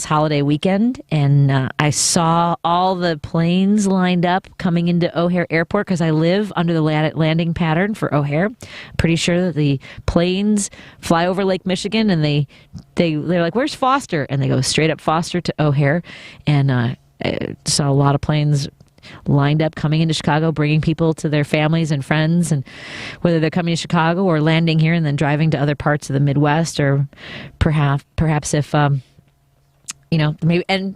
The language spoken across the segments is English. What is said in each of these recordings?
It's holiday weekend, and I saw all the planes lined up coming into O'Hare Airport because I live under the landing pattern for O'Hare. Pretty sure that the planes fly over Lake Michigan, and they're like, "Where's Foster?" And they go straight up Foster to O'Hare, and I saw a lot of planes lined up coming into Chicago, bringing people to their families and friends, and whether they're coming to Chicago or landing here and then driving to other parts of the Midwest, or perhaps if maybe. And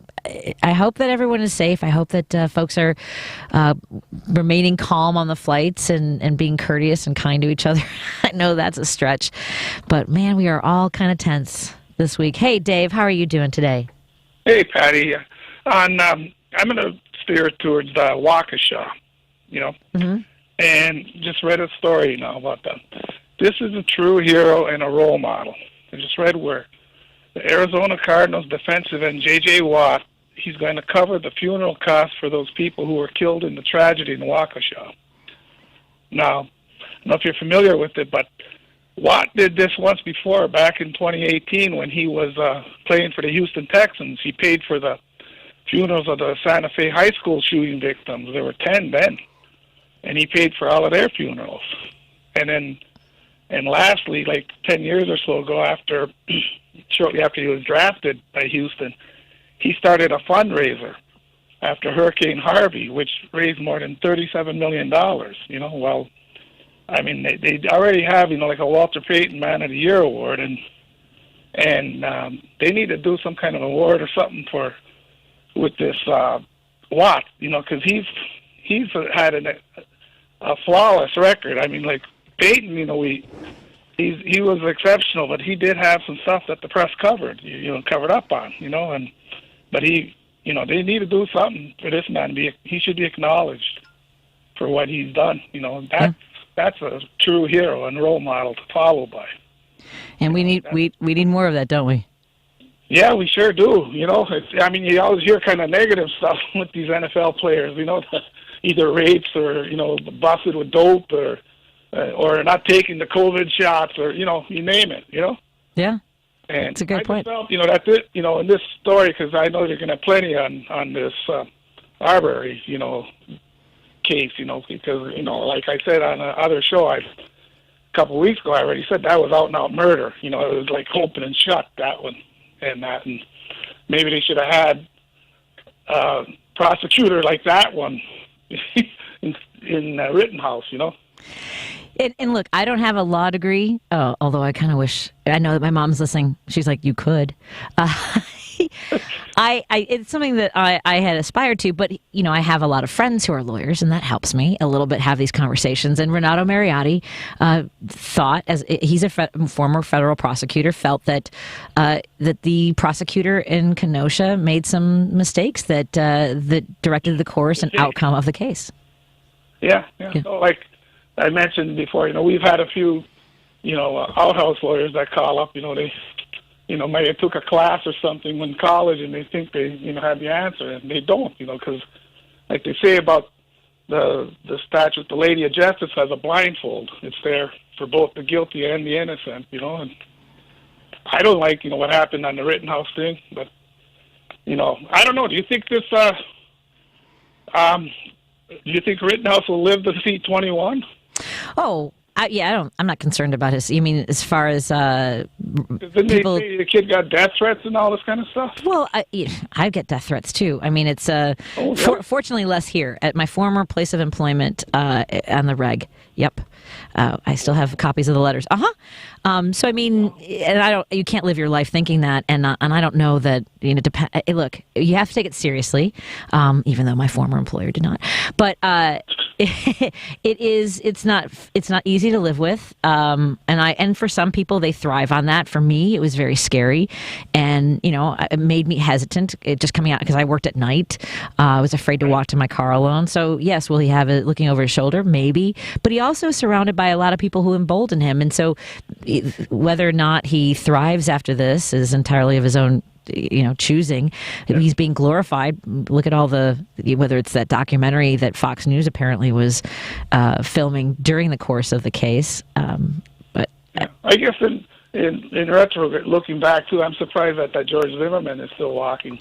I hope that everyone is safe. I hope that folks are remaining calm on the flights and being courteous and kind to each other. I know that's a stretch, but man, we are all kind of tense this week. Hey, Dave, how are you doing today? Hey, Patty. I'm going to steer towards Waukesha, Mm-hmm. and just read a story about them. This is a true hero and a role model. I just read where the Arizona Cardinals defensive end J.J. Watt, he's going to cover the funeral costs for those people who were killed in the tragedy in Waukesha. Now, I don't know if you're familiar with it, but Watt did this once before, back in 2018 when he was playing for the Houston Texans. He paid for the funerals of the Santa Fe High School shooting victims. There were 10 then, and he paid for all of their funerals. And lastly, like 10 years or so ago, shortly after he was drafted by Houston, he started a fundraiser after Hurricane Harvey, which raised more than $37 million. Well, I mean, they already have, like a Walter Payton Man of the Year award, and they need to do some kind of award or something with this Watt, because he's had a flawless record. I mean, like Payton, he was exceptional, but he did have some stuff that the press covered up on, but they need to do something for this man. He should be acknowledged for what he's done. That's a true hero and role model to follow by. And we need more of that, don't we? Yeah, we sure do. You always hear kind of negative stuff with these NFL players, either rapes or, busted with dope or not taking the COVID shots or, you name it, Yeah. And it's a good point. Felt, that's it, in this story, because I know you're going to have plenty on this Arbery, case, because, like I said on the other show, a couple of weeks ago, I already said that was out-and-out murder. It was like open and shut, that one. And maybe they should have had a prosecutor like that one in Rittenhouse, And look, I don't have a law degree, although I kind of wish. I know that my mom's listening. She's like, "You could." It's something that I had aspired to, but I have a lot of friends who are lawyers, and that helps me a little bit have these conversations. And Renato Mariotti thought, as he's a former federal prosecutor, felt that the prosecutor in Kenosha made some mistakes that directed the course and outcome of the case. Yeah. So, like I mentioned before, we've had a few, outhouse lawyers that call up. They maybe took a class or something in college, and they think they, have the answer, and they don't, because, like they say about the statute, the Lady of Justice has a blindfold. It's there for both the guilty and the innocent, and I don't like, what happened on the Rittenhouse thing, but, I don't know. Do you think this, do you think Rittenhouse will live to see 21? Oh, I'm not concerned about his. You mean as far as Didn't people? They say the kid got death threats and all this kind of stuff? Well, I get death threats too. I mean, it's fortunately less here at my former place of employment on the reg. Yep, I still have copies of the letters. So I mean, and you can't live your life thinking that, and I don't know that look, you have to take it seriously, even though my former employer did not. But it's not easy to live with, and for some people they thrive on that. For me, it was very scary, and it made me hesitant. It just coming out because I worked at night. I was afraid to walk to my car alone. So yes, will he have it looking over his shoulder? Maybe, but he also is surrounded by a lot of people who embolden him, and so whether or not he thrives after this is entirely of his own choosing. Yeah. He's being glorified. Look at all whether it's that documentary that Fox News apparently was filming during the course of the case. But I guess in retro, looking back too, I'm surprised that George Zimmerman is still walking.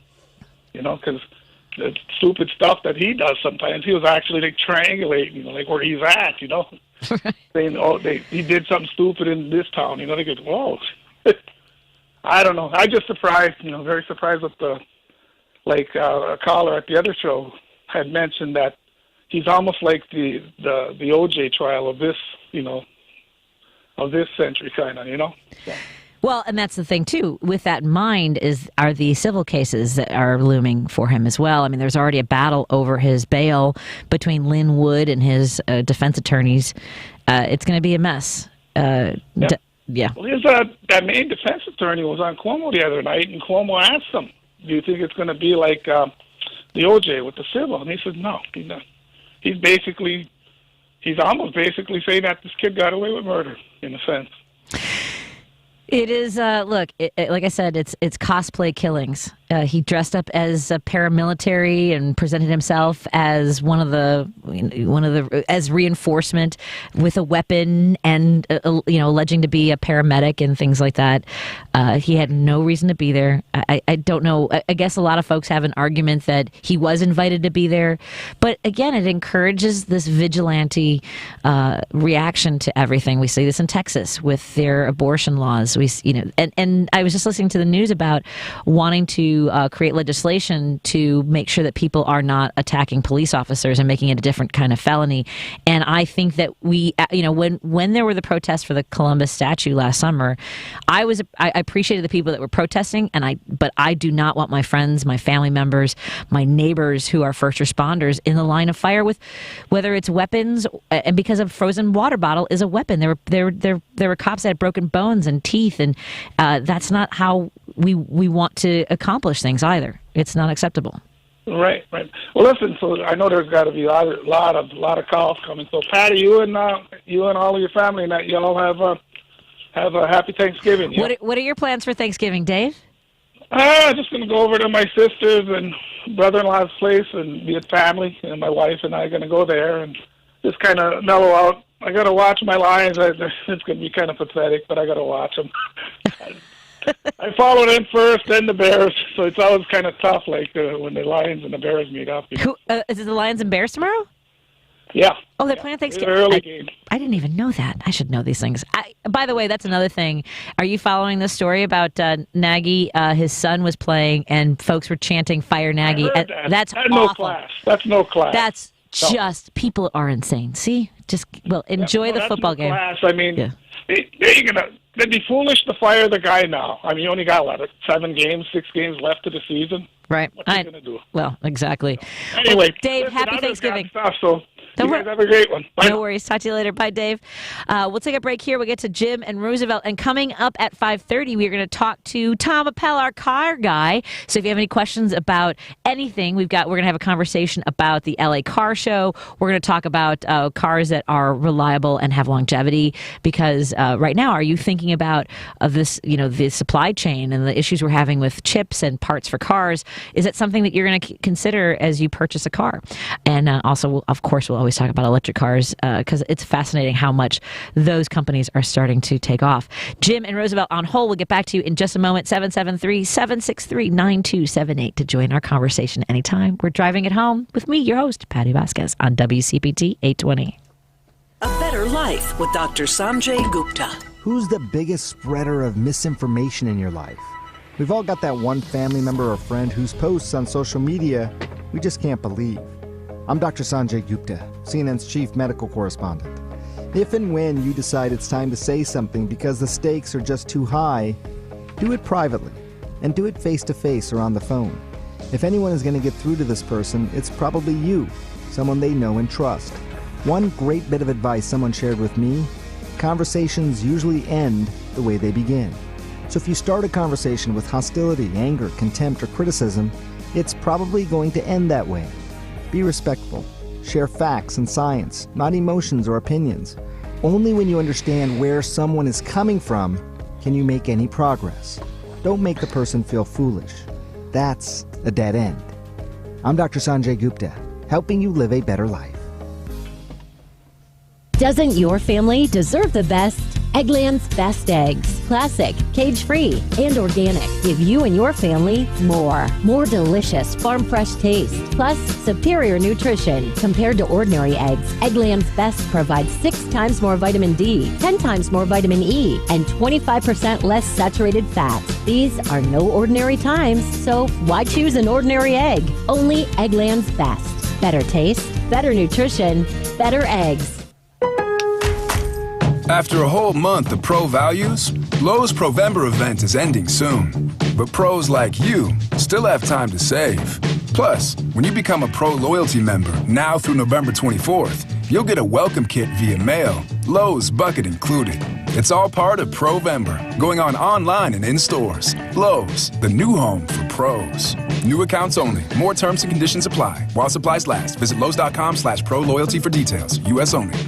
Because the stupid stuff that he does sometimes, he was actually like triangulating, like where he's at, saying, he did something stupid in this town. They go, whoa. I don't know. I just surprised, very surprised with a caller at the other show had mentioned that he's almost like the OJ trial of this, of this century kind of, So. Well, and that's the thing, too. With that in mind are the civil cases that are looming for him as well. I mean, there's already a battle over his bail between Lynn Wood and his defense attorneys. It's going to be a mess. Yeah. Well, that main defense attorney was on Cuomo the other night, and Cuomo asked him, do you think it's going to be like the OJ with the civil? And he said, no, he's not. He's almost basically saying that this kid got away with murder, in a sense. It is, look, like I said, it's cosplay killings. He dressed up as a paramilitary and presented himself as as reinforcement with a weapon and, alleging to be a paramedic and things like that. He had no reason to be there. I don't know. I guess a lot of folks have an argument that he was invited to be there. But again, it encourages this vigilante reaction to everything. We see this in Texas with their abortion laws. And I was just listening to the news about wanting to create legislation to make sure that people are not attacking police officers and making it a different kind of felony. And I think that when there were the protests for the Columbus statue last summer, I appreciated the people that were protesting, but I do not want my friends, my family members, my neighbors who are first responders in the line of fire with whether it's weapons, and because a frozen water bottle is a weapon. There were cops that had broken bones and teeth, and that's not how we want to accomplish things either. It's not acceptable. Right. Well, listen. So I know there's got to be a lot of calls coming. So Patty, you and all of your family, and that you all have a happy Thanksgiving. Yeah? What are your plans for Thanksgiving, Dave? Just going to go over to my sister's and brother-in-law's place and be with family, and my wife and I are going to go there and just kind of mellow out. I got to watch my Lions. It's going to be kind of pathetic, but I got to watch them. I follow them first, then the Bears, so it's always kind of tough, like when the Lions and the Bears meet up. Is it the Lions and Bears tomorrow? Yeah. Oh, they're playing Thanksgiving. Early game. I didn't even know that. I should know these things. By the way, that's another thing. Are you following this story about Nagy? His son was playing, and folks were chanting "Fire Nagy." That's awful. No class. That's no class. That's just people are insane. See, enjoy the football game. Class. I mean, they'd be foolish to fire the guy now. I mean, you only got 6 games left of the season. Right. What's he going to do? Well, exactly. Anyway, Dave, happy Thanksgiving. You guys have a great one. Bye. No worries. Talk to you later. Bye, Dave. We'll take a break here. We'll get to Jim and Roosevelt. And coming up at 5:30, we're going to talk to Tom Appel, our car guy. So if you have any questions about anything, we're going to have a conversation about the LA Car Show. We're going to talk about cars that are reliable and have longevity. Because right now, are you thinking about this, the supply chain and the issues we're having with chips and parts for cars? Is that something that you're going to consider as you purchase a car? And also, of course, we'll always talk about electric cars because it's fascinating how much those companies are starting to take off. Jim and Roosevelt on hold. We'll get back to you in just a moment. 773-763-9278 to join our conversation anytime. We're driving it home with me, your host, Patti Vazquez, on WCPT 820. A Better Life with Dr. Sanjay Gupta. Who's the biggest spreader of misinformation in your life? We've all got that one family member or friend whose posts on social media we just can't believe. I'm Dr. Sanjay Gupta, CNN's chief medical correspondent. If and when you decide it's time to say something because the stakes are just too high, do it privately, and do it face-to-face or on the phone. If anyone is going to get through to this person, it's probably you, someone they know and trust. One great bit of advice someone shared with me: conversations usually end the way they begin. So if you start a conversation with hostility, anger, contempt, or criticism, it's probably going to end that way. Be respectful. Share facts and science, not emotions or opinions. Only when you understand where someone is coming from can you make any progress. Don't make the person feel foolish. That's a dead end. I'm Dr. Sanjay Gupta, helping you live a better life. Doesn't your family deserve the best? Eggland's Best Eggs. classic, cage-free, and organic give you and your family more. More delicious farm-fresh taste, plus superior nutrition. Compared to ordinary eggs, Eggland's Best provides 6 times more vitamin D, 10 times more vitamin E, and 25% less saturated fat. These are no ordinary times, so why choose an ordinary egg? Only Eggland's Best. Better taste, better nutrition, better eggs. After a whole month of pro values, Lowe's Provember event is ending soon. But pros like you still have time to save. Plus, when you become a Pro Loyalty member now through November 24th, you'll get a welcome kit via mail, Lowe's bucket included. It's all part of Provember, going on online and in stores. Lowe's, the new home for pros. New accounts only. More terms and conditions apply. While supplies last, visit Lowe's.com/ProLoyalty for details. U.S. only.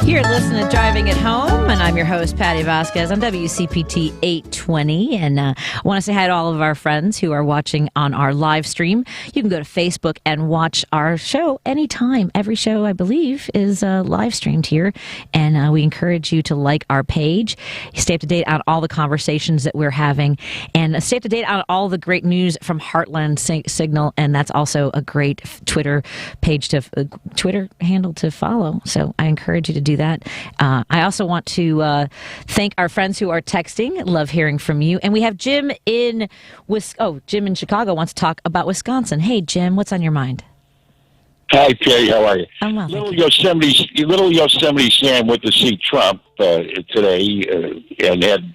You're listening to Driving It Home, and I'm your host, Patti Vazquez on WCPT 820. And I want to say hi to all of our friends who are watching on our live stream. You can go to Facebook and watch our show anytime. Every show, I believe, is live streamed here. And we encourage you to like our page. Stay up to date on all the conversations that we're having. And stay up to date on all the great news from Heartland Signal. And that's also a great Twitter page Twitter handle to follow. So I encourage you to do that. I also want to thank our friends who are texting. Love hearing from you. And we have Jim in Jim in Chicago wants to talk about Wisconsin. Hey, Jim, what's on your mind? Hi, Perry. How are you? I'm well. Little Yosemite Sam went to see Trump today and had,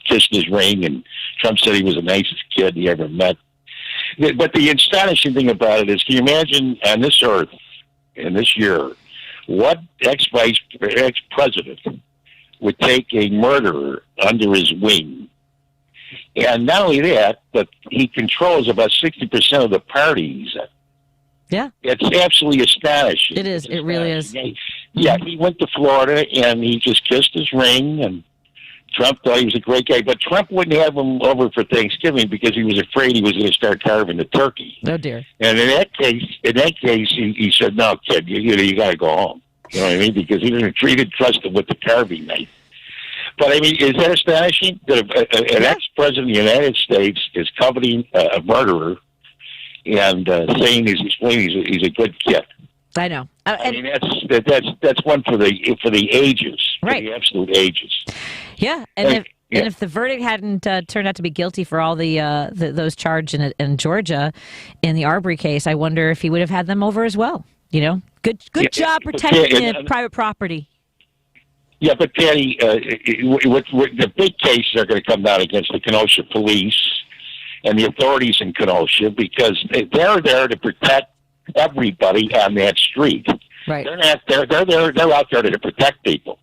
kissed his ring. And Trump said he was the nicest kid he ever met. But the astonishing thing about it is, can you imagine on this earth, in this year, what ex-president would take a murderer under his wing? And not only that, but he controls about 60% of the parties. Yeah. It's absolutely astonishing. It is. It really is. Yeah, he went to Florida, and he just kissed his ring, and Trump thought he was a great guy. But Trump wouldn't have him over for Thanksgiving because he was afraid he was going to start carving the turkey. Oh, dear. And in that case, he said, "No, kid, you got to go home." You know what I mean? Because he didn't trust him with the carving knife. But I mean, is that astonishing that an ex-president of the United States is coveting a murderer and saying he's a good kid? I know. I mean, that's one for the ages, right? For the absolute ages. Yeah, and if the verdict hadn't turned out to be guilty for all those charged in Georgia in the Arbery case, I wonder if he would have had them over as well. You know, good job protecting private property. Yeah, but Patty, the big cases are going to come down against the Kenosha police and the authorities in Kenosha because they're there to protect everybody on that street. Right. They're not there. They're out there to protect people.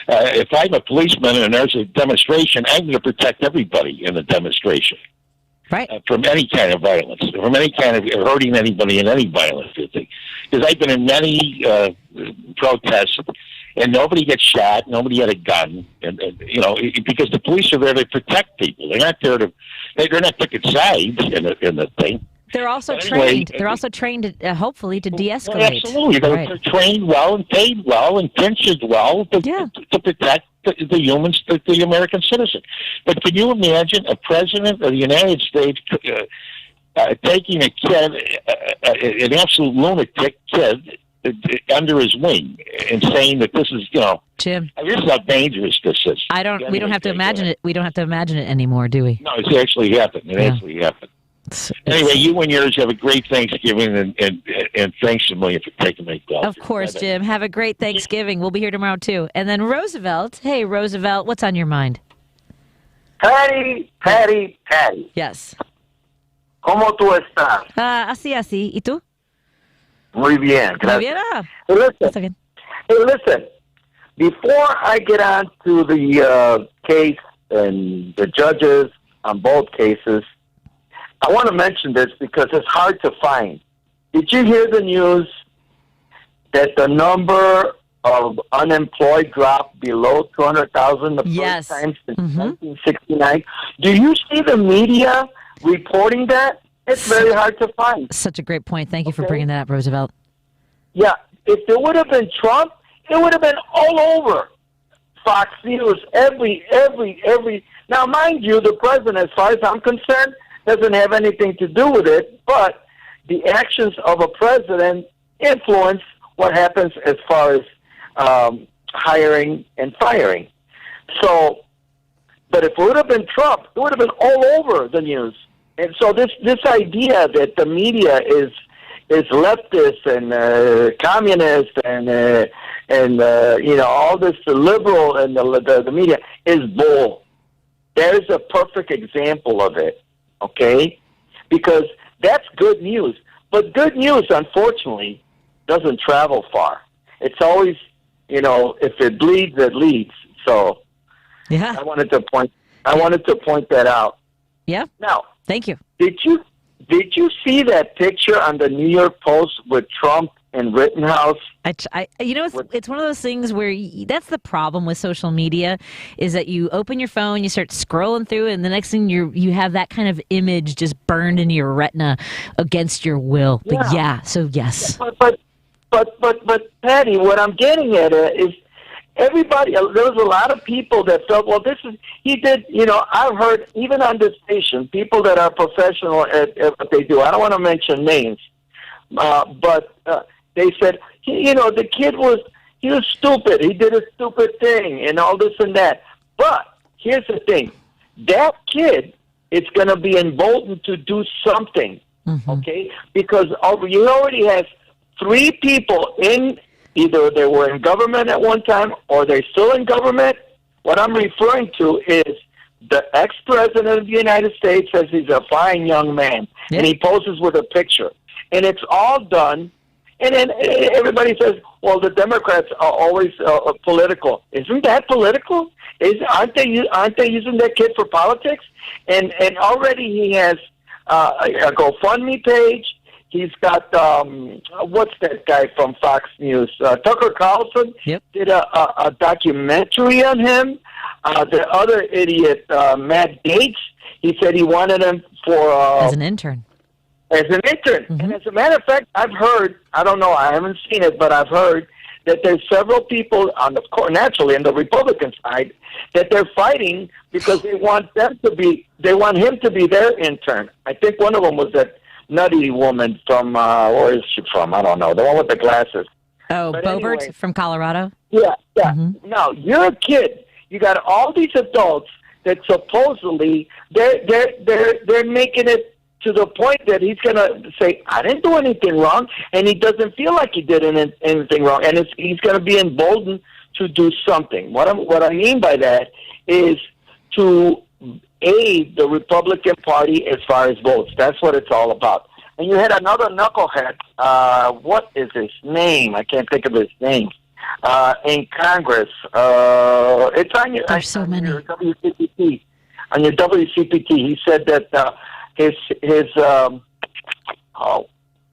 If I'm a policeman and there's a demonstration, I'm going to protect everybody in the demonstration. Right. From any kind of violence, from any kind of hurting anybody in any violence. Because I've been in many protests, and nobody gets shot, nobody had a gun, and because the police are there to protect people. They're not there they're not picking sides in the thing. They're also trained. They're also trained, hopefully, to de-escalate. Well, absolutely, they're trained well and paid well and pensioned well to protect the humans, the American citizen. But can you imagine a president of the United States taking a kid, an absolute lunatic kid, under his wing and saying that this is, Jim, this is how dangerous this is. We don't have to imagine it. We don't have to imagine it anymore, do we? No, it's actually happened. Actually happened. Anyway, you and yours have a great Thanksgiving, and thanks a million for taking my call. Of course, Jim. Have a great Thanksgiving. We'll be here tomorrow, too. And then Roosevelt. Hey, Roosevelt, what's on your mind? Patty. Yes. ¿Cómo tú estás? Así. ¿Y tú? Muy bien. Muy bien. Hey, listen. Before I get on to the case and the judges on both cases, I want to mention this because it's hard to find. Did you hear the news that the number of unemployed dropped below 200,000 the Yes. first time since 1969. Do you see the media reporting that? It's very hard to find. Such a great point. Thank you for bringing that up, Roosevelt. Yeah, if it would have been Trump, it would have been all over Fox News, every. Now, mind you, the president, as far as I'm concerned, doesn't have anything to do with it, but the actions of a president influence what happens as far as hiring and firing. So, but if it would have been Trump, it would have been all over the news. And so this idea that the media is leftist and communist and all this liberal and the media is bull. There's a perfect example of it, okay? Because that's good news. But good news, unfortunately, doesn't travel far. It's always, if it bleeds, it leads. So Yeah. I wanted to point that out. Yeah. Now, Thank you. did you see that picture on the New York Post with Trump and Rittenhouse? It's one of those things where that's the problem with social media is that you open your phone, you start scrolling through, and the next thing you have that kind of image just burned into your retina against your will. Yeah. So yes. But Patty, what I'm getting at is everybody. There was a lot of people that felt, well, he did. I've heard even on this station, people that are professional at what they do. I don't want to mention names, but they said, the kid was stupid. He did a stupid thing and all this and that. But here's the thing: that kid is going to be emboldened to do something, okay? Because he already has 3 people in. Either they were in government at one time or they're still in government. What I'm referring to is the ex-president of the United States says he's a fine young man, and he poses with a picture. And it's all done. And then everybody says, well, the Democrats are always political. Isn't that political? Aren't they using that kid for politics? And already he has a GoFundMe page. He's got, what's that guy from Fox News? Tucker Carlson did a documentary on him. The other idiot, Matt Gaetz, he said he wanted him for... as an intern. And as a matter of fact, I've heard, I don't know, I haven't seen it, but I've heard that there's several people on the naturally on the Republican side that they're fighting because they want him to be their intern. I think one of them was that nutty woman from, where is she from? I don't know. The one with the glasses. Oh, but Boebert anyway, from Colorado? Yeah. Now, you're a kid. You got all these adults that supposedly they're making it to the point that he's going to say, I didn't do anything wrong, and he doesn't feel like he did anything wrong, and he's going to be emboldened to do something. What I mean by that is to aid the Republican Party as far as votes. That's what it's all about. And you had another knucklehead. What is his name? I can't think of his name. In Congress. It's on your, There's so many. Your WCPT. On your WCPT, he said that his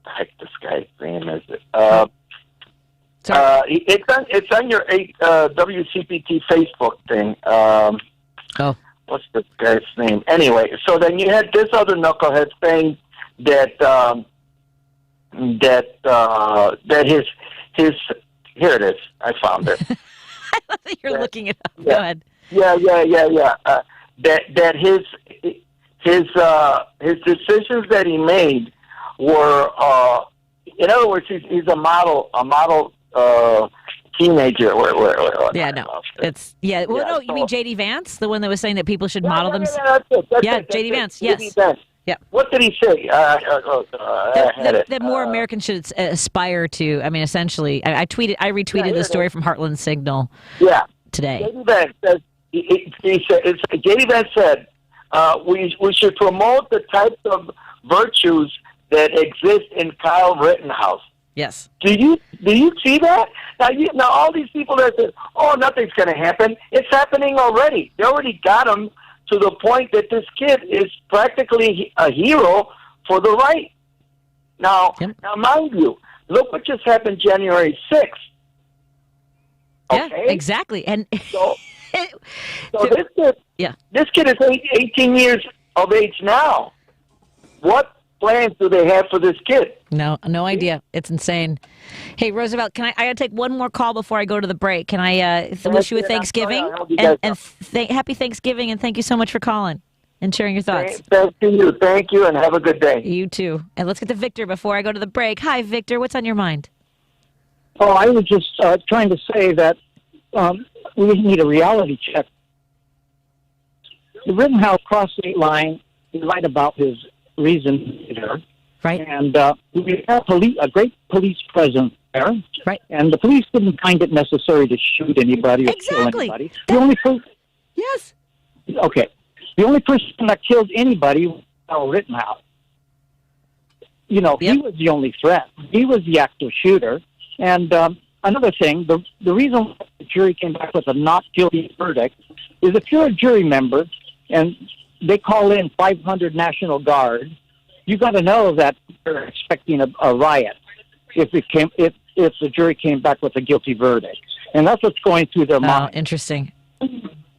heck, this guy's name is it? It's on your WCPT Facebook thing. What's this guy's name? Anyway, so then you had this other knucklehead saying that his here it is. I found it. I love that you're looking it up. Yeah. Go ahead. Yeah. That his decisions that he made were, in other words, he's a model teenager. Yeah, no, it's Well, no, you mean J.D. Vance, the one that was saying that people should model themselves? That's J.D. Vance. Yes. J.D. Vance. Yeah. What did he say? That more Americans should aspire to. I mean, essentially, I retweeted the story from Heartland Signal. Today. J.D. Vance says. J.D. Vance said we should promote the types of virtues that exist in Kyle Rittenhouse. Yes. Do you see that? Now all these people that say, "Oh, nothing's going to happen," it's happening already. They already got him to the point that this kid is practically a hero for the right. Now, mind you, look what just happened January 6th. Yeah, Okay? exactly. And So this kid is 18 years of age now. What plans do they have for this kid? no idea. It's insane. Hey, Roosevelt, I gotta take one more call before I go to the break. Can I wish you a Thanksgiving and happy Thanksgiving, and thank you so much for calling and sharing your thoughts. Thank you, and have a good day. You too. And let's get to Victor before I go to the break. Hi, Victor. What's on your mind? Oh, I was just trying to say that we need a reality check. The Rittenhouse crossed state line. He lied about his reason there. Right. And we have a great police presence there. Right. And the police didn't find it necessary to shoot anybody or kill anybody. Yes. Okay. The only person that killed anybody was Rittenhouse. He was the only threat. He was the active shooter. And another thing, the reason the jury came back with a not guilty verdict is if you're a jury member and they call in 500 National Guard, you got to know that they're expecting a riot if the jury came back with a guilty verdict, and that's what's going through their mind. Interesting.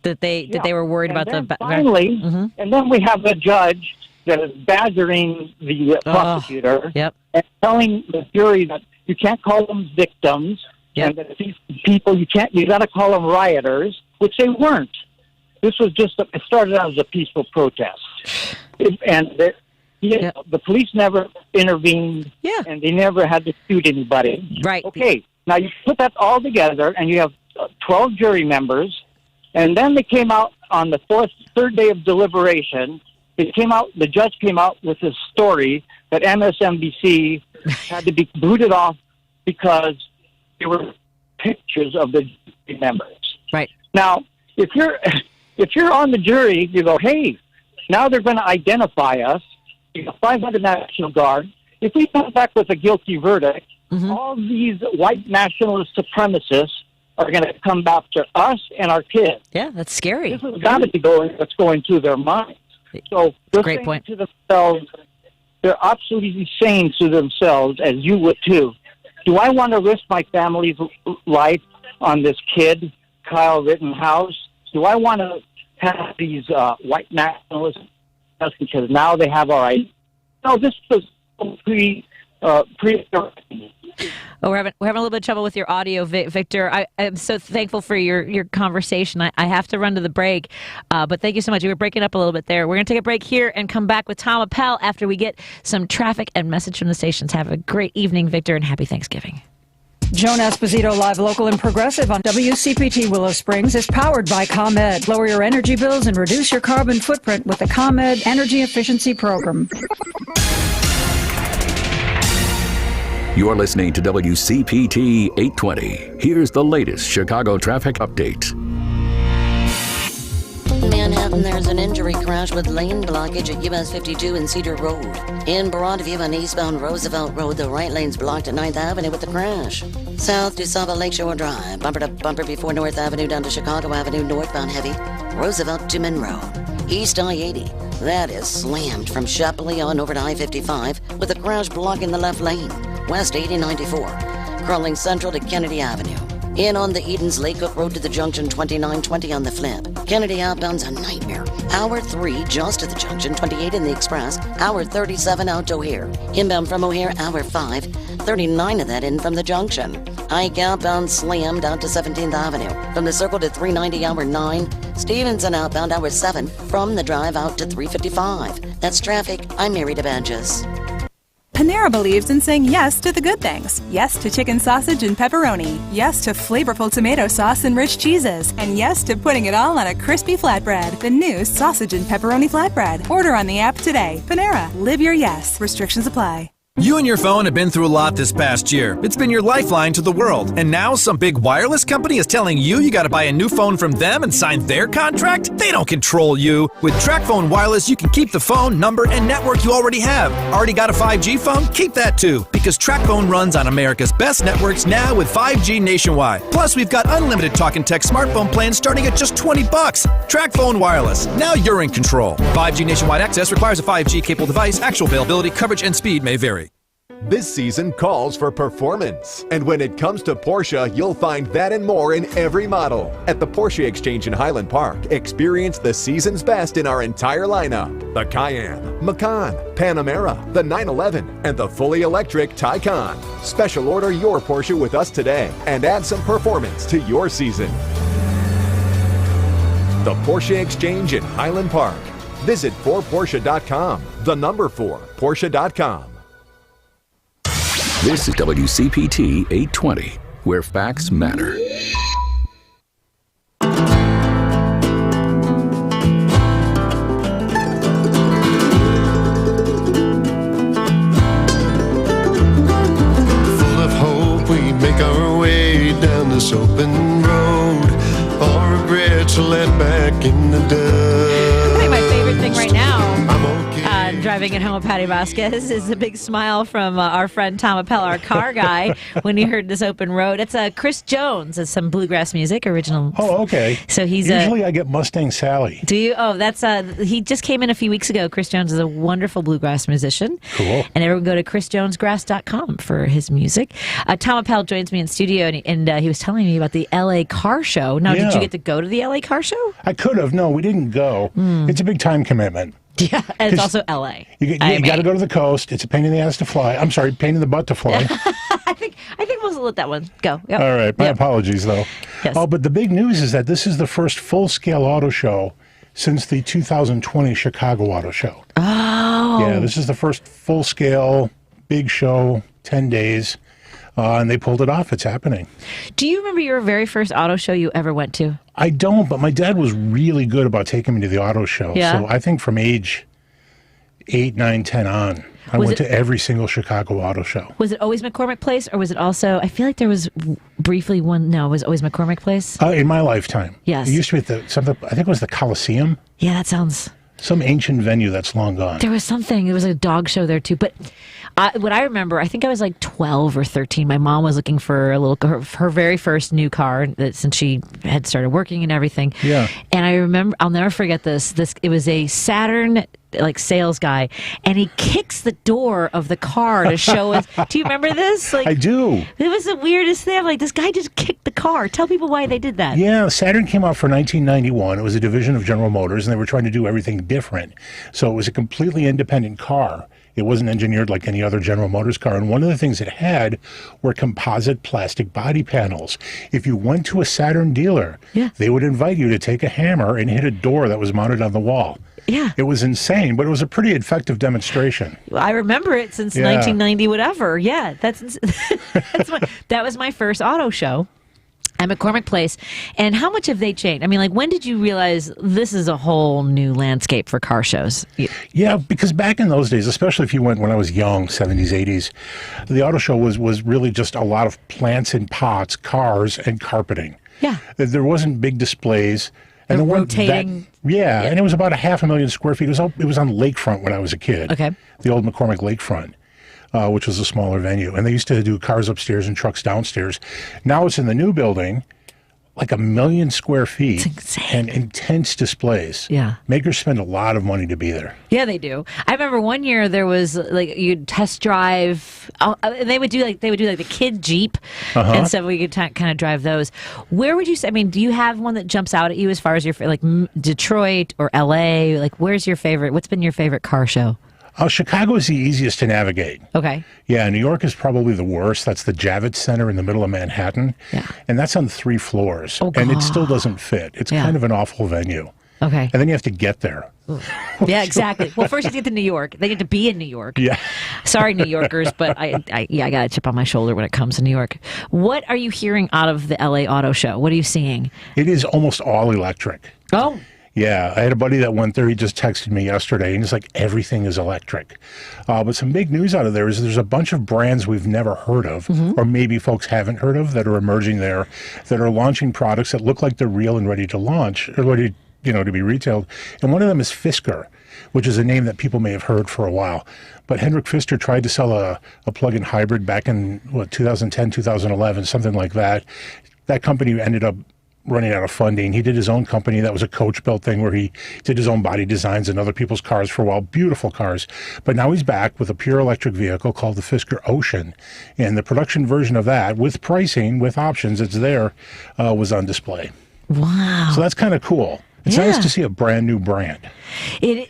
That they were worried about the finally, and then we have a judge that is badgering the prosecutor and telling the jury that you can't call them victims, and that these people you got to call them rioters, which they weren't. This was it started out as a peaceful protest, the police never intervened, and they never had to shoot anybody. Right. Okay, now you put that all together, and you have 12 jury members, and then they came out on the third day of deliberation. The judge came out with this story that MSNBC had to be booted off because there were pictures of the jury members. Right. Now, if you're on the jury, you go, hey, now they're going to identify us. 500 National Guard. If we come back with a guilty verdict, all these white nationalist supremacists are going to come after us and our kids. Yeah, that's scary. This has got to be what's going through their minds. So they're saying to themselves, they're absolutely saying to themselves, as you would too, do I want to risk my family's life on this kid, Kyle Rittenhouse? Do I want to have these white nationalists just because now they have our right? No, this was pre. Oh, we're having a little bit of trouble with your audio, Victor. I am so thankful for your conversation. I have to run to the break, but thank you so much. You were breaking up a little bit there. We're going to take a break here and come back with Tom Appel after we get some traffic and message from the stations. Have a great evening, Victor, and happy Thanksgiving. Joan Esposito, live, local, and progressive on WCPT Willow Springs is powered by ComEd. Lower your energy bills and reduce your carbon footprint with the ComEd Energy Efficiency Program. You're listening to WCPT 820. Here's the latest Chicago traffic update. Manhattan, there's an injury crash with lane blockage at US 52 and Cedar Road. In Broadview on eastbound Roosevelt Road, the right lane's blocked at 9th Avenue with the crash. South to Saba Lakeshore Drive, bumper to bumper before North Avenue down to Chicago Avenue, northbound heavy. Roosevelt to Monroe. East I-80, that is slammed from Shepley on over to I-55 with a crash blocking the left lane. West 80-94, crawling central to Kennedy Avenue. In on the Edens Lake Cook Road to the junction 2920 on the flip. Kennedy outbound's a nightmare. Hour 3 just to the junction, 28 in the express. Hour 37 out to O'Hare. Inbound from O'Hare, hour 5. 39 of that in from the junction. Ike outbound slammed out to 17th Avenue. From the Circle to 390, hour 9. Stevenson outbound, hour 7. From the Drive out to 355. That's traffic. I'm Mary DeBadges. Panera believes in saying yes to the good things. Yes to chicken sausage and pepperoni. Yes to flavorful tomato sauce and rich cheeses. And yes to putting it all on a crispy flatbread. The new sausage and pepperoni flatbread. Order on the app today. Panera. Live your yes. Restrictions apply. You and your phone have been through a lot this past year. It's been your lifeline to the world. And now some big wireless company is telling you got to buy a new phone from them and sign their contract? They don't control you. With TracFone Wireless, you can keep the phone, number, and network you already have. Already got a 5G phone? Keep that too, because TracFone runs on America's best networks now with 5G nationwide. Plus, we've got unlimited talk and text smartphone plans starting at just $20. TracFone Wireless. Now you're in control. 5G nationwide access requires a 5G capable device. Actual availability, coverage, and speed may vary. This season calls for performance. And when it comes to Porsche, you'll find that and more in every model. At the Porsche Exchange in Highland Park, experience the season's best in our entire lineup. The Cayenne, Macan, Panamera, the 911, and the fully electric Taycan. Special order your Porsche with us today and add some performance to your season. The Porsche Exchange in Highland Park. Visit 4Porsche.com. The number 4, Porsche.com. This is WCPT 820, where facts matter. Full of hope, we make our way down this open road. All regrets are let back in the dust. I think my favorite thing right now, driving at home with Patti Vazquez, is a big smile from our friend Tom Appel, our car guy, when he heard this open road. It's Chris Jones. It's some bluegrass music, original. Oh, okay. So he's usually I get Mustang Sally. Do you? Oh, that's he just came in a few weeks ago. Chris Jones is a wonderful bluegrass musician. Cool. And everyone go to chrisjonesgrass.com for his music. Tom Appel joins me in studio, and he was telling me about the LA Car Show. Now, did you get to go to the LA Car Show? I could have. No, we didn't go. It's a big time commitment. Yeah, and it's also L.A. You got to go to the coast. It's a pain in the ass to fly. I'm sorry, pain in the butt to fly. I think we'll let that one go. Yep. All right, my apologies, though. Yes. Oh, but the big news is that this is the first full-scale auto show since the 2020 Chicago Auto Show. Oh. Yeah, this is the first full-scale, big show, 10 days, and they pulled it off. It's happening. Do you remember your very first auto show you ever went to? I don't, but my dad was really good about taking me to the auto show. Yeah. So I think from age 8, 9, 10 on, I went to every single Chicago auto show. Was it always McCormick Place, or was it also, I feel like there was briefly one, no, it was always McCormick Place? In my lifetime. Yes. It used to be at I think it was the Coliseum. Yeah, that sounds... Some ancient venue that's long gone. There was something. There was a dog show there too. But what I remember, I think I was like 12 or 13. My mom was looking for her very first new car since she had started working and everything. Yeah. And I remember, I'll never forget this. It was a Saturn sales guy, and he kicks the door of the car to show us. Do you remember this? I do. It was the weirdest thing. I'm like, this guy just kicked the car. Tell people why they did that. Yeah, Saturn came out for 1991. It was a division of General Motors, and they were trying to do everything different. So it was a completely independent car. It wasn't engineered like any other General Motors car. And one of the things it had were composite plastic body panels. If you went to a Saturn dealer, they would invite you to take a hammer and hit a door that was mounted on the wall. Yeah. It was insane, but it was a pretty effective demonstration. I remember it since 1990, whatever. Yeah, that was my first auto show at McCormick Place. And how much have they changed? I mean, like, when did you realize this is a whole new landscape for car shows? Yeah, because back in those days, especially if you went when I was young, 70s, 80s, the auto show was really just a lot of plants and pots, cars, and carpeting. Yeah. There wasn't big displays. And there weren't rotating. And it was about 500,000 square feet. It was on Lakefront when I was a kid. Okay. The old McCormick Lakefront, which was a smaller venue. And they used to do cars upstairs and trucks downstairs. Now it's in the new building, like 1 million square feet. It's insane. And intense displays. Yeah. Makers spend a lot of money to be there. Yeah, they do. I remember one year there was you'd test drive. They would do the kid Jeep and stuff. We could kind of drive those. Where would you say? I mean, do you have one that jumps out at you as far as your Detroit or LA? Like, where's your favorite? What's been your favorite car show? Chicago is the easiest to navigate. Okay. Yeah, New York is probably the worst. That's the Javits Center in the middle of Manhattan. Yeah. And that's on 3 floors. Oh, and it still doesn't fit. It's kind of an awful venue. Okay. And then you have to get there. Yeah, exactly. Well, first you get to New York. They get to be in New York. Yeah. Sorry, New Yorkers, but I got a chip on my shoulder when it comes to New York. What are you hearing out of the LA Auto Show? What are you seeing? It is almost all electric. Oh. Yeah, I had a buddy that went there. He just texted me yesterday, and he's like, everything is electric. But some big news out of there is there's a bunch of brands we've never heard of, or maybe folks haven't heard of, that are emerging there, that are launching products that look like they're real and ready to launch, or ready, to be retailed. And one of them is Fisker, which is a name that people may have heard for a while. But Hendrik Fisker tried to sell a plug-in hybrid back in, 2010, 2011, something like that. That company ended up running out of funding. He did his own company that was a coach-built thing where he did his own body designs and other people's cars for a while. Beautiful cars. But now he's back with a pure electric vehicle called the Fisker Ocean. And the production version of that, with pricing, with options, it's there, was on display. Wow. So that's kind of cool. It's nice to see a brand new brand.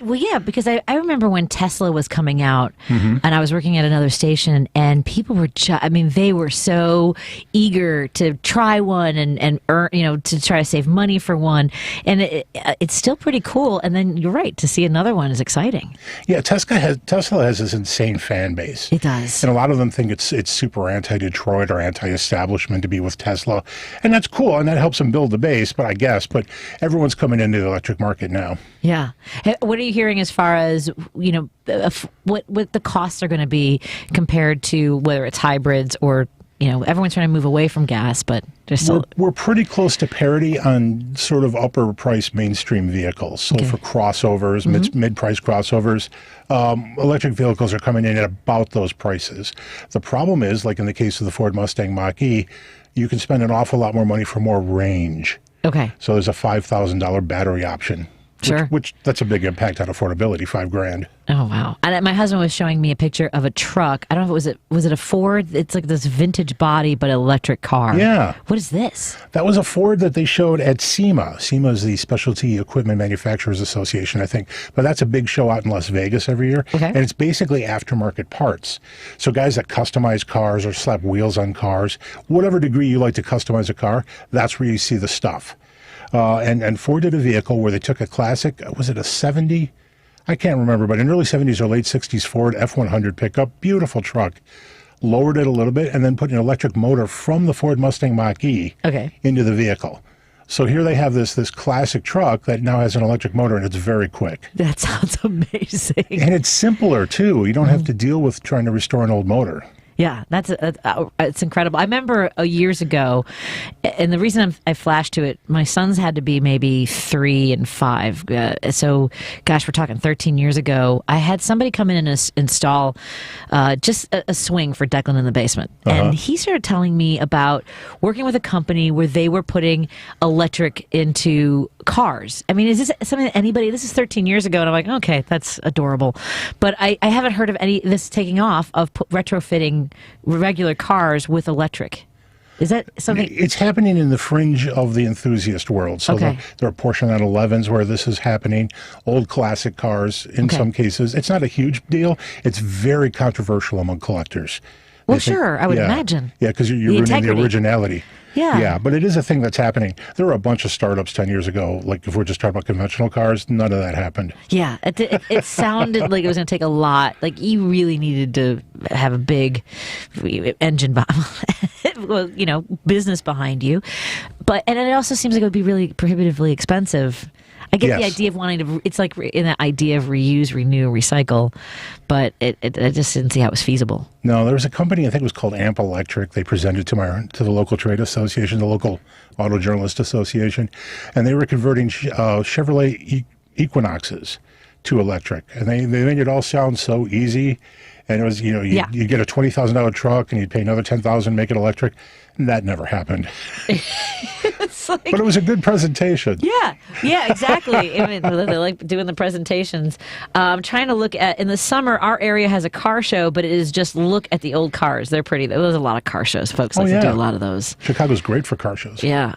Well, yeah, because I remember when Tesla was coming out, and I was working at another station, and people were they were so eager to try one and earn, to try to save money for one, and it's still pretty cool. And then you're right, to see another one is exciting. Yeah, Tesla has this insane fan base. It does, and a lot of them think it's super anti-Detroit or anti-establishment to be with Tesla, and that's cool, and that helps them build the base. But everyone's coming into the electric market now. Yeah. What are you hearing as far as, what the costs are going to be compared to whether it's hybrids or, everyone's trying to move away from gas, but there's still... We're pretty close to parity on sort of upper price mainstream vehicles. So for crossovers, mid-price crossovers, electric vehicles are coming in at about those prices. The problem is, like in the case of the Ford Mustang Mach-E, you can spend an awful lot more money for more range. Okay. So there's a $5,000 battery option. Sure. Which that's a big impact on affordability, $5,000. Oh, wow. And my husband was showing me a picture of a truck. I don't know if was it a Ford? It's like this vintage body, but electric car. Yeah. What is this? That was a Ford that they showed at SEMA. SEMA is the Specialty Equipment Manufacturers Association, I think. But that's a big show out in Las Vegas every year. Okay. And it's basically aftermarket parts. So guys that customize cars or slap wheels on cars, whatever degree you like to customize a car, that's where you see the stuff. And Ford did a vehicle where they took a classic, was it a 70? I can't remember, but in early 70s or late 60s Ford F-100 pickup, beautiful truck, lowered it a little bit, and then put an electric motor from the Ford Mustang Mach-E into the vehicle. So here they have this classic truck that now has an electric motor, and it's very quick. That sounds amazing. And it's simpler, too. You don't have to deal with trying to restore an old motor. Yeah, it's incredible. I remember years ago, and the reason I flashed to it, my sons had to be maybe 3 and 5. So, gosh, we're talking 13 years ago. I had somebody come in and install just a swing for Declan in the basement. And he started telling me about working with a company where they were putting electric into cars. I mean, is this something that this is 13 years ago, and I'm like, okay, that's adorable. But I haven't heard of this taking off of retrofitting regular cars with electric. Is that something? It's happening in the fringe of the enthusiast world. So there are Porsche 911s where this is happening, old classic cars in some cases. It's not a huge deal. It's very controversial among collectors. Well, sure, I would imagine. Yeah, because you're ruining the originality. Yeah. Yeah, but it is a thing that's happening. There were a bunch of startups 10 years ago, like if we're just talking about conventional cars, none of that happened. Yeah, it sounded like it was going to take a lot. Like you really needed to have a big engine, business behind you. And it also seems like it would be really prohibitively expensive. I get the idea of wanting to, it's like in that idea of reuse, renew, recycle, but I just didn't see how it was feasible. No, there was a company, I think it was called Amp Electric. They presented to the local trade association, the local auto journalist association, and they were converting Chevrolet Equinoxes to electric. And they made it all sound so easy. And it was, you get a $20,000 truck and you'd pay another $10,000 to make it electric. That never happened. But it was a good presentation. Yeah, exactly. I mean, they like doing the presentations. I'm trying to look at, in the summer, our area has a car show, but it is just look at the old cars. They're pretty. There's a lot of car shows. Folks like to do a lot of those. Chicago's great for car shows. Yeah.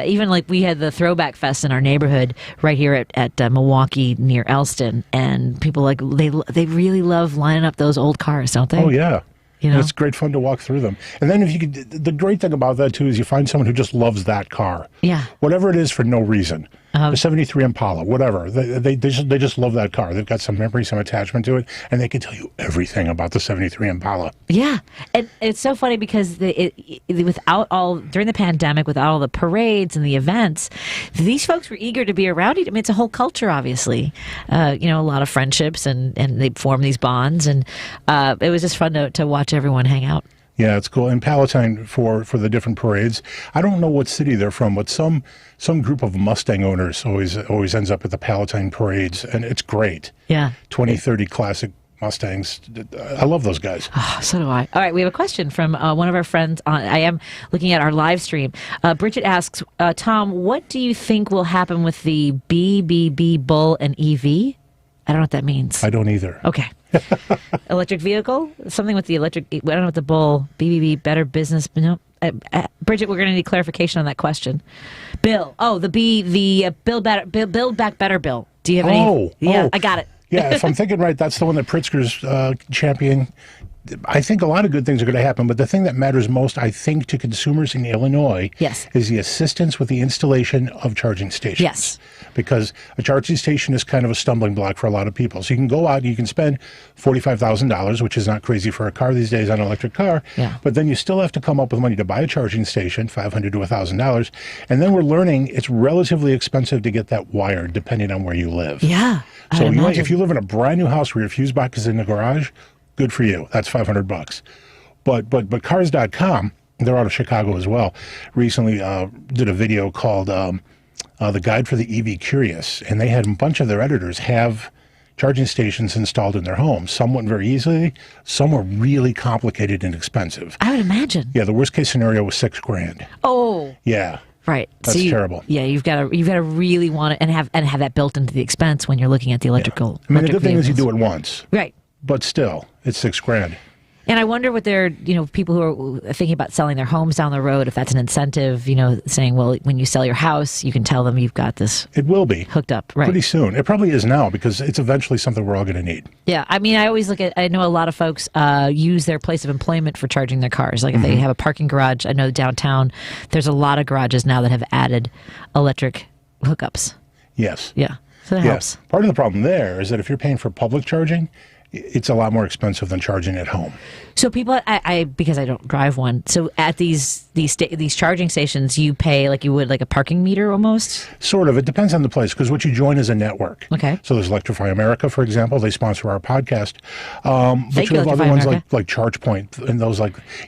Even we had the Throwback Fest in our neighborhood right here at Milwaukee near Elston, and people they really love lining up those old cars, don't they? Oh, yeah. It's great fun to walk through them. And then the great thing about that, too, is you find someone who just loves that car. Yeah. Whatever it is for no reason. The 73 Impala, whatever. They just love that car. They've got some memory, some attachment to it, and they can tell you everything about the 73 Impala. Yeah. And it's so funny because during the pandemic, without all the parades and the events, these folks were eager to be around it. I mean, it's a whole culture, obviously. A lot of friendships, and they form these bonds, and it was just fun to watch everyone hang out. Yeah, it's cool. And Palatine for the different parades. I don't know what city they're from, but some group of Mustang owners always ends up at the Palatine parades, and it's great. Yeah. 20, 30 classic Mustangs. I love those guys. Oh, so do I. All right, we have a question from one of our friends. I am looking at our live stream. Bridget asks, Tom, what do you think will happen with the BBB Bull and EV? I don't know what that means. I don't either. Okay. Electric vehicle? Something with the electric, I don't know what the Bull, BBB, Better Business, no. Bridget, we're going to need clarification on that question. Bill. Oh, the Build Back Better bill. Do you have any? Yeah, I got it. Yeah, if I'm thinking right, that's the one that Pritzker's championing. I think a lot of good things are going to happen, but the thing that matters most, I think, to consumers in Illinois is the assistance with the installation of charging stations. Yes. Because a charging station is kind of a stumbling block for a lot of people. So you can go out and you can spend $45,000, which is not crazy for a car these days on an electric car, but then you still have to come up with money to buy a charging station, $500 to $1,000. And then we're learning it's relatively expensive to get that wired, depending on where you live. Yeah. So if you live in a brand new house where your fuse box is in the garage, good for you. That's $500. But Cars.com, they're out of Chicago as well, recently did a video called The Guide for the EV Curious, and they had a bunch of their editors have charging stations installed in their homes. Some went very easily. Some were really complicated and expensive. I would imagine. Yeah, the worst case scenario was $6,000. Oh. Yeah. Right. That's terrible. Yeah, you've got to really want it and have that built into the expense when you're looking at the electrical. I mean, the good thing is you do it once. Right. But still, it's $6,000. And I wonder what they're, people who are thinking about selling their homes down the road, if that's an incentive, saying, well, when you sell your house, you can tell them you've got this. It will be. Hooked up, right. Pretty soon. It probably is now because it's eventually something we're all going to need. Yeah. I mean, I always I know a lot of folks use their place of employment for charging their cars. Like if they have a parking garage, I know downtown, there's a lot of garages now that have added electric hookups. Yes. Yeah. So that helps. Part of the problem there is that if you're paying for public charging, it's a lot more expensive than charging at home. So people, because I don't drive one, so at these charging stations, you pay like you would like a parking meter almost? Sort of. It depends on the place, because what you join is a network. Okay. So there's Electrify America, for example. They sponsor our podcast. But you have Electrify other ones America. like ChargePoint, and those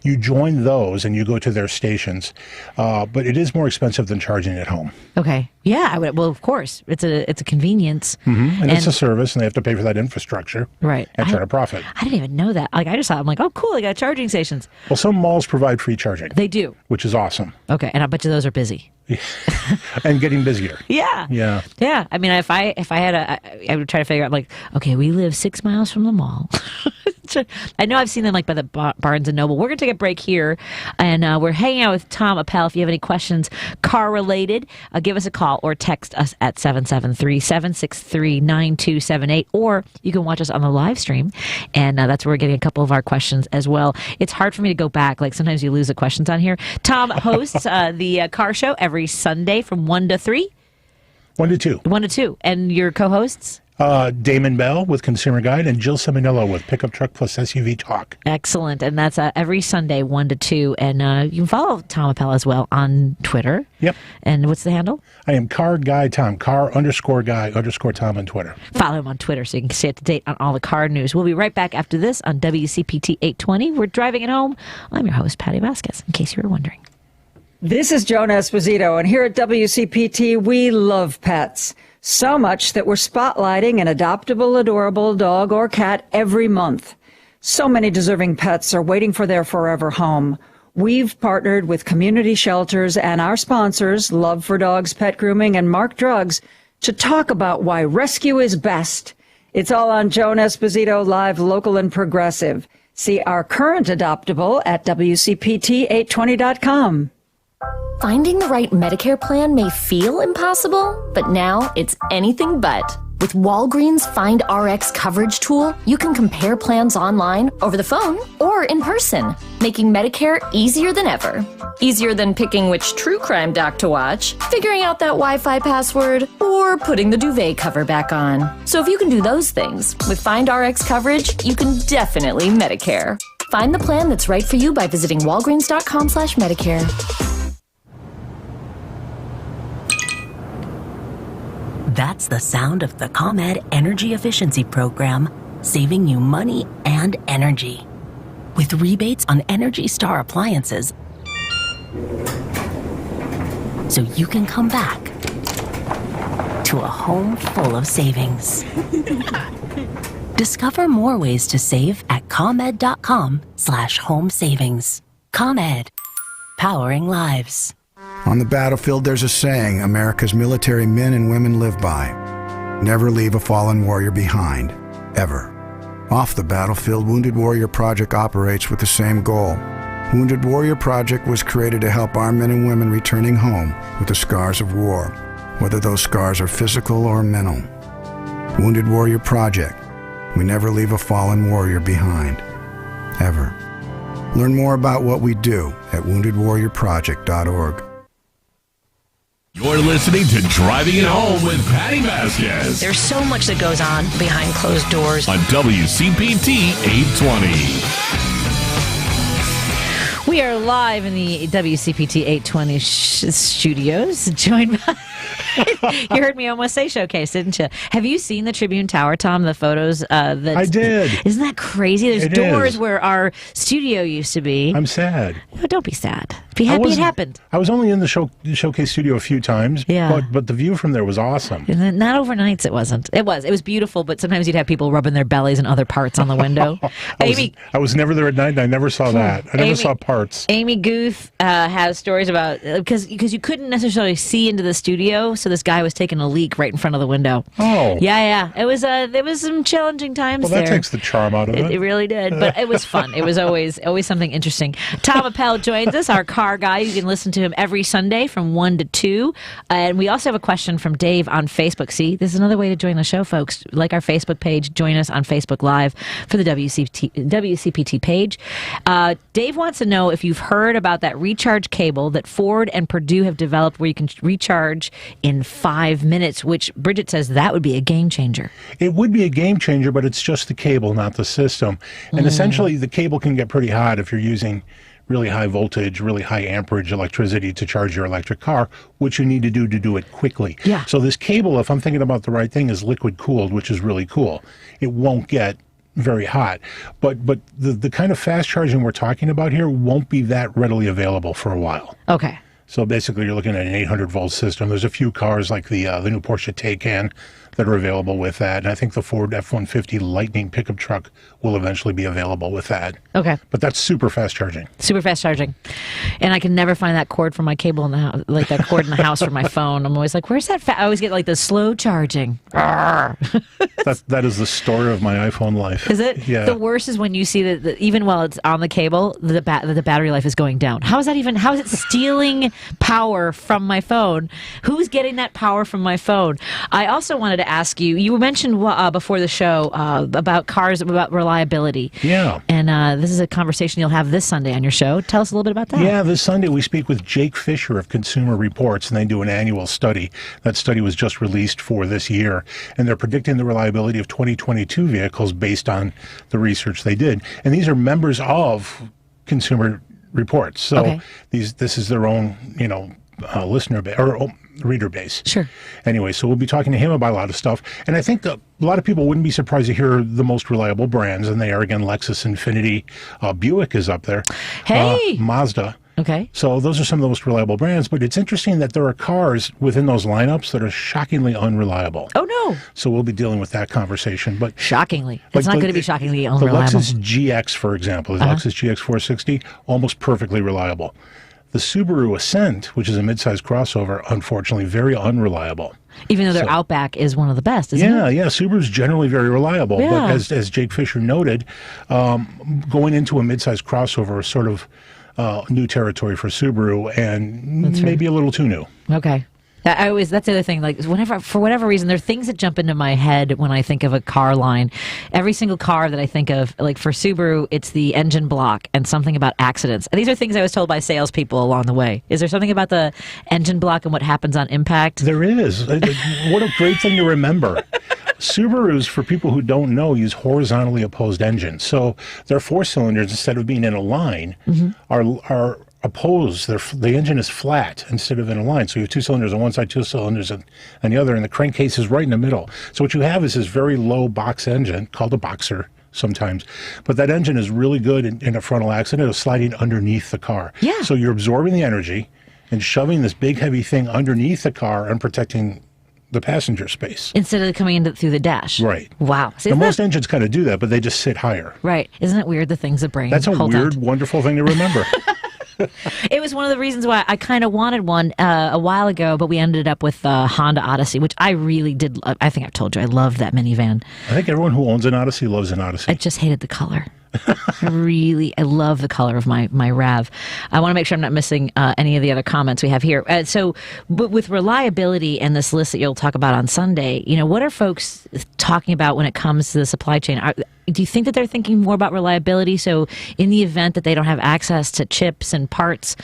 you join those and you go to their stations. But it is more expensive than charging at home. Okay. Yeah. Well, of course, it's a convenience. And it's a service, and they have to pay for that infrastructure. Right. And try to profit. I didn't even know that. Like I just thought, I'm like, oh, cool, they got charging stations. Well, some malls provide free charging. They do. Which is awesome. Okay, and I bet you those are busy. And getting busier. Yeah. Yeah. Yeah. I mean, if I had I would try to figure out like, okay, we live 6 miles from the mall. I know I've seen them like by the Barnes and Noble. We're going to take a break here, and we're hanging out with Tom Appel. If you have any questions car related, give us a call or text us at 773-763-9278, or you can watch us on the live stream, and that's where we're getting a couple of our questions as well. It's hard for me to go back. Like sometimes you lose the questions on here. Tom hosts the car show every Sunday from 1 to 3. 1 to 2. 1 to 2. And your co-hosts? Damon Bell with Consumer Guide and Jill Seminello with Pickup Truck Plus SUV Talk. Excellent. And that's every Sunday, 1 to 2. And you can follow Tom Appel as well on Twitter. Yep. And what's the handle? I am Car Guy Tom, car_guy_Tom on Twitter. Follow him on Twitter so you can stay up to date on all the car news. We'll be right back after this on WCPT 820. We're driving it home. I'm your host, Patti Vazquez, in case you were wondering. This is Joan Esposito, and here at WCPT, we love pets. So much that we're spotlighting an adoptable, adorable dog or cat every month. So many deserving pets are waiting for their forever home. We've partnered with community shelters and our sponsors, Love for Dogs Pet Grooming and Mark Drugs, to talk about why rescue is best. It's all on Joan Esposito Live, Local and Progressive. See our current adoptable at WCPT820.com. Finding the right Medicare plan may feel impossible, but now it's anything but. With Walgreens Find RX coverage tool, you can compare plans online, over the phone, or in person, making Medicare easier than ever. Easier than picking which true crime doc to watch, figuring out that Wi-Fi password, or putting the duvet cover back on. So if you can do those things, with Find RX coverage, you can definitely Medicare. Find the plan that's right for you by visiting walgreens.com/Medicare. That's the sound of the ComEd Energy Efficiency Program, saving you money and energy. With rebates on Energy Star appliances, so you can come back to a home full of savings. Discover more ways to save at ComEd.com/home savings. ComEd, powering lives. On the battlefield, there's a saying America's military men and women live by. Never leave a fallen warrior behind, ever. Off the battlefield, Wounded Warrior Project operates with the same goal. Wounded Warrior Project was created to help our men and women returning home with the scars of war, whether those scars are physical or mental. Wounded Warrior Project. We never leave a fallen warrior behind, ever. Learn more about what we do at woundedwarriorproject.org. You're listening to Driving It Home with Patti Vazquez. There's so much that goes on behind closed doors. On WCPT 820. We are live in the WCPT 820 studios, joined by... You heard me almost say showcase, didn't you? Have you seen the Tribune Tower, Tom? The photos? I did. Isn't that crazy? There's doors where our studio used to be. I'm sad. Oh, don't be sad. Be happy it happened. I was only in the showcase studio a few times, but the view from there was awesome. And not overnights, it wasn't. It was beautiful, but sometimes you'd have people rubbing their bellies and other parts on the window. I was never there at night, and I never saw that. I never saw parts. Amy Guth has stories about, because you couldn't necessarily see into the studio, so this guy was taking a leak right in front of the window. Oh. Yeah. It was there was some challenging times there. Well, that takes the charm out of it. It really did, but it was fun. It was always something interesting. Tom Appel joins us, our car guy. You can listen to him every Sunday from 1 to 2. And we also have a question from Dave on Facebook. See, this is another way to join the show, folks. Like our Facebook page, join us on Facebook Live for the WCPT page. Dave wants to know if you've heard about that recharge cable that Ford and Purdue have developed where you can recharge in 5 minutes, which Bridget says that would be a game changer. It would be a game changer, but it's just the cable, not the system. And essentially, the cable can get pretty hot if you're using really high voltage, really high amperage electricity to charge your electric car, which you need to do it quickly. Yeah. So this cable, if I'm thinking about the right thing, is liquid cooled, which is really cool. It won't get very hot. But the kind of fast charging we're talking about here won't be that readily available for a while. Okay. So basically, you're looking at an 800-volt system. There's a few cars like the new Porsche Taycan that are available with that. And I think the Ford F-150 Lightning pickup truck will eventually be available with that. Okay. But that's super fast charging. Super fast charging. And I can never find that cord for my cable in the house, like that cord in the house for my phone. I'm always like, where's that? I always get like the slow charging. That is the story of my iPhone life. Is it? Yeah. The worst is when you see that even while it's on the cable, the battery life is going down. How is it stealing power from my phone? Who's getting that power from my phone? I also wanted to ask you, you mentioned before the show about cars, about reliability. Yeah. And this is a conversation you'll have this Sunday on your show. Tell us a little bit about that. Yeah, this Sunday we speak with Jake Fisher of Consumer Reports, and they do an annual study. That study was just released for this year, and they're predicting the reliability of 2022 vehicles based on the research they did. And these are members of Consumer Reports. So this is their own, listener base or reader base. Sure. Anyway, so we'll be talking to him about a lot of stuff. And I think that a lot of people wouldn't be surprised to hear the most reliable brands, and they are, again, Lexus, Infiniti, Buick is up there. Hey! Mazda. Okay. So those are some of the most reliable brands, but it's interesting that there are cars within those lineups that are shockingly unreliable. Oh, no. So we'll be dealing with that conversation. But shockingly. It's not going to be shockingly unreliable. The Lexus GX, for example, the Lexus GX 460, almost perfectly reliable. The Subaru Ascent, which is a midsize crossover, unfortunately, very unreliable. Even though their Outback is one of the best, isn't it? Yeah, Subaru's generally very reliable. Yeah. But as Jake Fisher noted, going into a midsize crossover is sort of new territory for Subaru, and maybe a little too new. Okay. That's the other thing. Like, for whatever reason, there are things that jump into my head when I think of a car line. Every single car that I think of, like for Subaru, it's the engine block and something about accidents. And these are things I was told by salespeople along the way. Is there something about the engine block and what happens on impact? There is. What a great thing to remember. Subarus, for people who don't know, use horizontally opposed engines. So their 4 cylinders, instead of being in a line, are opposed. The engine is flat instead of in a line. So you have 2 cylinders on one side, 2 cylinders on the other, and the crankcase is right in the middle. So what you have is this very low box engine, called a boxer sometimes. But that engine is really good in a frontal accident of sliding underneath the car. Yeah. So you're absorbing the energy and shoving this big heavy thing underneath the car and protecting the passenger space. Instead of coming in through the dash. Right. Wow. See, Now, most engines kind of do that, but they just sit higher. Right. Isn't it weird, the things the brain That's a holds weird, on to? wonderful thing to remember. It was one of the reasons why I kind of wanted one a while ago, but we ended up with the Honda Odyssey, which I really did. I think I've told you, I loved that minivan. I think everyone who owns an Odyssey loves an Odyssey. I just hated the color. I love the color of my RAV. I want to make sure I'm not missing any of the other comments we have here. But with reliability and this list that you'll talk about on Sunday, what are folks talking about when it comes to the supply chain? Do you think that they're thinking more about reliability? So in the event that they don't have access to chips and parts,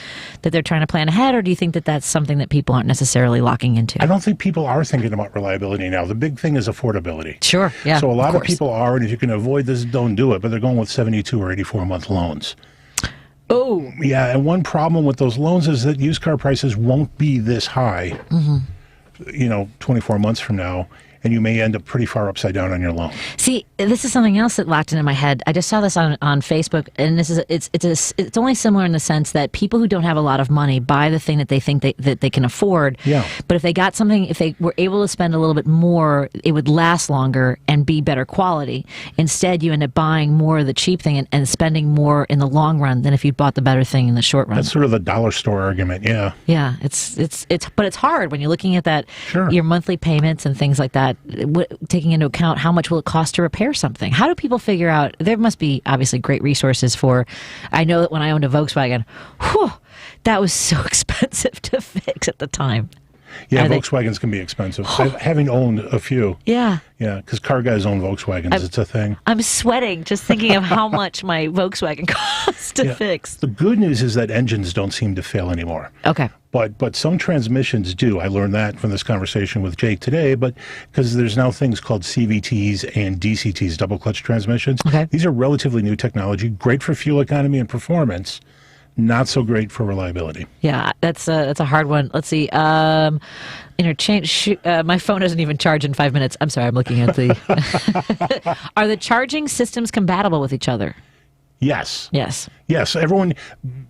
that they're trying to plan ahead, or do you think that that's something that people aren't necessarily locking into? I don't think people are thinking about reliability now. The big thing is affordability. Sure, yeah. So a lot of people are, and if you can avoid this, don't do it, but they're going with 72 or 84-month loans. Oh. Yeah, and one problem with those loans is that used car prices won't be this high, 24 months from now, and you may end up pretty far upside down on your loan. See, this is something else that locked into my head. I just saw this on Facebook, and it's only similar in the sense that people who don't have a lot of money buy the thing that they think that they can afford. Yeah. But if they got something, if they were able to spend a little bit more, it would last longer and be better quality. Instead, you end up buying more of the cheap thing and spending more in the long run than if you bought the better thing in the short run. That's sort of the dollar store argument. Yeah. Yeah. But it's hard when you're looking at that. Sure. Your monthly payments and things like that. Taking into account how much will it cost to repair something. How do people figure out? There must be obviously great resources for. I know that when I owned a Volkswagen, that was so expensive to fix at the time. Yeah, Volkswagens can be expensive. Having owned a few. Yeah. Yeah, because car guys own Volkswagens. It's a thing. I'm sweating just thinking of how much my Volkswagen costs to fix. The good news is that engines don't seem to fail anymore. Okay. But some transmissions do. I learned that from this conversation with Jake today, but because there's now things called CVTs and DCTs, double clutch transmissions. Okay. These are relatively new technology, great for fuel economy and performance, not so great for reliability. Yeah, that's a hard one. Let's see. Interchange. My phone doesn't even charge in 5 minutes. I'm sorry, I'm looking at the... Are the charging systems compatible with each other? Yes. Yes. Yes. Everyone,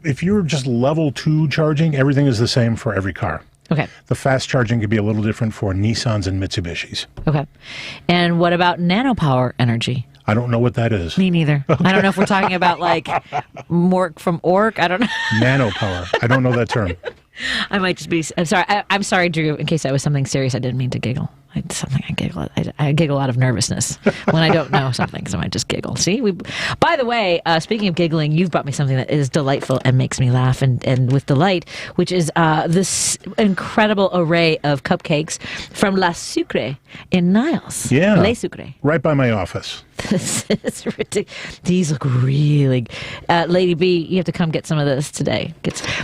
if you're just level 2 charging, everything is the same for every car. Okay. The fast charging can be a little different for Nissans and Mitsubishis. Okay. And what about nanopower energy? I don't know what that is. Me neither. Okay. I don't know if we're talking about like Mork from Ork. I don't know. Nanopower. I don't know that term. I might just be. I'm sorry. I'm sorry, Drew. In case that was something serious, I didn't mean to giggle. I giggle. I giggle out of nervousness when I don't know something, so I just giggle. See, by the way, speaking of giggling, you've brought me something that is delightful and makes me laugh, and with delight, which is this incredible array of cupcakes from La Sucre in Niles. Yeah, Le Sucre, right by my office. This is ridiculous. These look really. Lady B, you have to come get some of this today.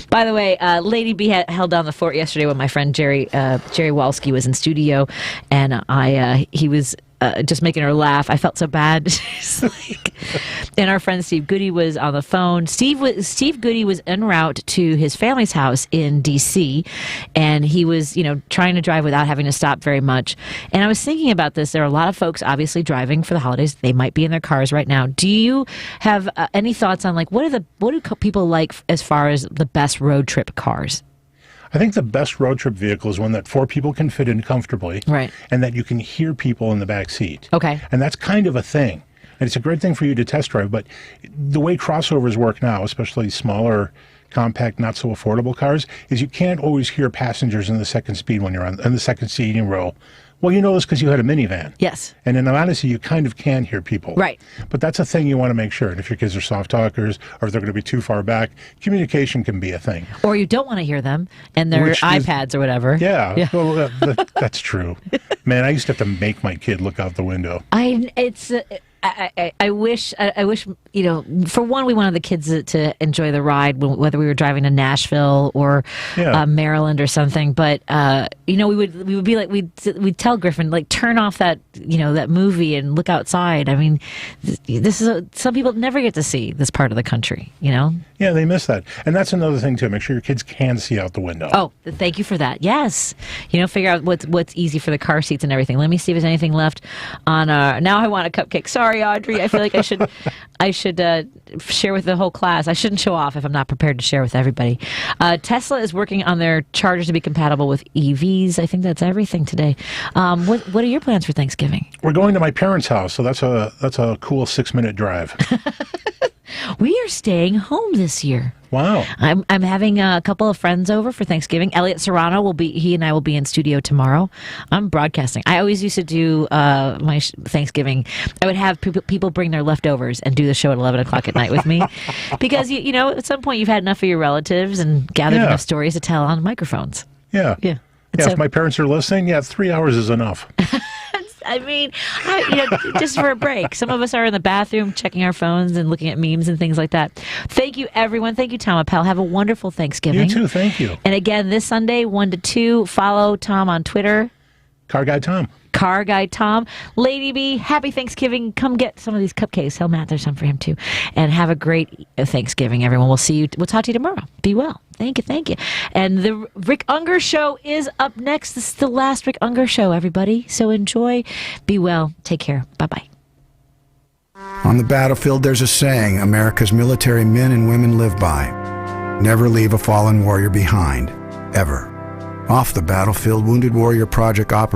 By the way, Lady B held down the fort yesterday when my friend Jerry Walski was in studio. And he was just making her laugh. I felt so bad. And our friend Steve Goody was on the phone. Steve Goody was en route to his family's house in D.C., and he was, trying to drive without having to stop very much. And I was thinking about this. There are a lot of folks obviously driving for the holidays. They might be in their cars right now. Do you have any thoughts on what do people like as far as the best road trip cars? I think the best road trip vehicle is one that 4 people can fit in comfortably, right, and that you can hear people in the back seat. Okay. And that's kind of a thing. And it's a great thing for you to test drive. But the way crossovers work now, especially smaller, compact, not so affordable cars, is you can't always hear passengers in the second seating row. Well, you know this because you had a minivan. Yes. And in Odyssey, you kind of can hear people. Right. But that's a thing you want to make sure. And if your kids are soft talkers or if they're going to be too far back, communication can be a thing. Or you don't want to hear them and their iPads or whatever. Yeah. Well, that's true. Man, I used to have to make my kid look out the window. I wish, for one, we wanted the kids to enjoy the ride, whether we were driving to Nashville or Maryland or something. But we would be like, we'd tell Griffin, like, turn off that that movie and look outside. I mean, some people never get to see this part of the country. Yeah, they miss that, and that's another thing too. Make sure your kids can see out the window. Oh, thank you for that. Yes, figure out what's easy for the car seats and everything. Let me see if there's anything left on. Now I want a cupcake. Sorry, Audrey. I feel like I should should share with the whole class. I shouldn't show off if I'm not prepared to share with everybody. Tesla is working on their chargers to be compatible with EVs. I think that's everything today. What are your plans for Thanksgiving? We're going to my parents' house, so that's a cool 6-minute drive. We are staying home this year. Wow. I'm having a couple of friends over for Thanksgiving. Elliot Serrano he and I will be in studio tomorrow. I'm broadcasting. I always used to do my Thanksgiving. I would have people bring their leftovers and do the show at 11 o'clock at night with me. Because, you know, at some point you've had enough of your relatives and gathered enough stories to tell on microphones. Yeah. Yeah. Yeah, if my parents are listening, 3 hours is enough. I mean, just for a break. Some of us are in the bathroom checking our phones and looking at memes and things like that. Thank you, everyone. Thank you, Tom Appel. Have a wonderful Thanksgiving. You too. Thank you. And again, this Sunday, 1 to 2, follow Tom on Twitter. Car Guy Tom. Car Guy Tom. Lady B, happy Thanksgiving. Come get some of these cupcakes. Hell, Matt, there's some for him too. And have a great Thanksgiving, everyone. We'll see you. We'll talk to you tomorrow. Be well. Thank you. Thank you. And the Rick Unger Show is up next. This is the last Rick Unger Show, everybody. So enjoy. Be well. Take care. Bye-bye. On the battlefield, there's a saying America's military men and women live by. Never leave a fallen warrior behind. Ever. Off the battlefield, Wounded Warrior Project operates